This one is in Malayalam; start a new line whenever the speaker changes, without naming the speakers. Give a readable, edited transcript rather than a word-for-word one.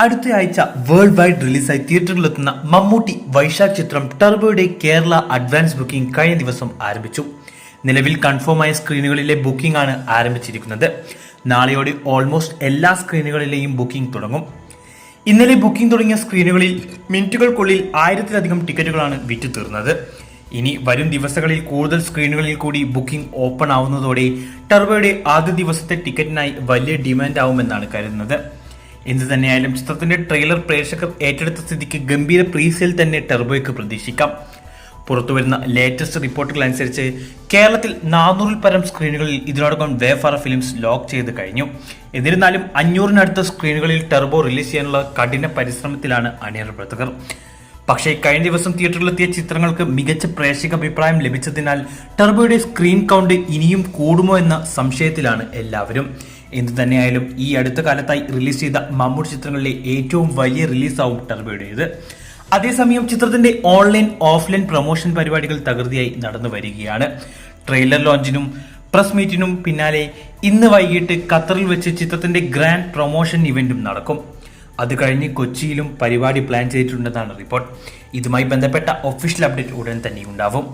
അടുത്തയാഴ്ച വേൾഡ് വൈഡ് റിലീസായി തിയേറ്ററിലെത്തുന്ന മമ്മൂട്ടി വൈശാഖ് ചിത്രം ടർബോയുടെ കേരള അഡ്വാൻസ് ബുക്കിംഗ് കഴിഞ്ഞ ദിവസം ആരംഭിച്ചു. നിലവിൽ കൺഫേമായ സ്ക്രീനുകളിലെ ബുക്കിംഗ് ആണ് ആരംഭിച്ചിരിക്കുന്നത്. നാളെയോടെ ഓൾമോസ്റ്റ് എല്ലാ സ്ക്രീനുകളിലെയും ബുക്കിംഗ് തുടങ്ങും. ഇന്നലെ ബുക്കിംഗ് തുടങ്ങിയ സ്ക്രീനുകളിൽ മിനിറ്റുകൾക്കുള്ളിൽ 1000-ലധികം ടിക്കറ്റുകളാണ് വിറ്റു തീർന്നത്. ഇനി വരും ദിവസങ്ങളിൽ കൂടുതൽ സ്ക്രീനുകളിൽ കൂടി ബുക്കിംഗ് ഓപ്പൺ ആവുന്നതോടെ ടർബോയുടെ ആദ്യ ദിവസത്തെ ടിക്കറ്റിനായി വലിയ ഡിമാൻഡ് ആവുമെന്നാണ് കരുതുന്നത്. എന്തു തന്നെയായാലും ചിത്രത്തിന്റെ ട്രെയിലർ പ്രേക്ഷകർ ഏറ്റെടുത്ത സ്ഥിതിക്ക് ഗംഭീര പ്രീസെയിൽ തന്നെ ടർബോയ്ക്ക് പ്രതീക്ഷിക്കാം. പുറത്തുവരുന്ന ലേറ്റസ്റ്റ് റിപ്പോർട്ടുകൾ അനുസരിച്ച് കേരളത്തിൽ 400-ൽ പരം സ്ക്രീനുകളിൽ ഇതിനോടകം വേഫാറ ഫിലിംസ് ലോക്ക് ചെയ്ത് കഴിഞ്ഞു. എന്നിരുന്നാലും 500-നടുത്ത സ്ക്രീനുകളിൽ ടർബോ റിലീസ് ചെയ്യാനുള്ള കഠിന പരിശ്രമത്തിലാണ് അണിയറ പ്രവർത്തകർ. പക്ഷേ കഴിഞ്ഞ ദിവസം തിയേറ്ററിലെത്തിയ ചിത്രങ്ങൾക്ക് മികച്ച പ്രേക്ഷക അഭിപ്രായം ലഭിച്ചതിനാൽ ടർബോയുടെ സ്ക്രീൻ കൗണ്ട് ഇനിയും കൂടുമോ എന്ന സംശയത്തിലാണ് എല്ലാവരും. എന്തു തന്നെയായാലും ഈ അടുത്ത കാലത്തായി റിലീസ് ചെയ്ത മമ്മൂട്ടി ചിത്രങ്ങളിലെ ഏറ്റവും വലിയ റിലീസാവും ടർബോയുടേത്. അതേസമയം ചിത്രത്തിന്റെ ഓൺലൈൻ ഓഫ്ലൈൻ പ്രൊമോഷൻ പരിപാടികൾ തകൃതിയായി നടന്നു വരികയാണ്. ട്രെയിലർ ലോഞ്ചിനും പ്രസ് മീറ്റിനും പിന്നാലെ ഇന്ന് വൈകിട്ട് ഖത്തറിൽ വെച്ച് ചിത്രത്തിന്റെ ഗ്രാൻഡ് പ്രൊമോഷൻ ഇവന്റും നടക്കും. അത് കഴിഞ്ഞ് കൊച്ചിയിലും പരിപാടി പ്ലാൻ ചെയ്തിട്ടുണ്ടെന്നാണ് റിപ്പോർട്ട്. ഇതുമായി ബന്ധപ്പെട്ട ഒഫീഷ്യൽ അപ്ഡേറ്റ് ഉടൻ തന്നെ ഉണ്ടാവും.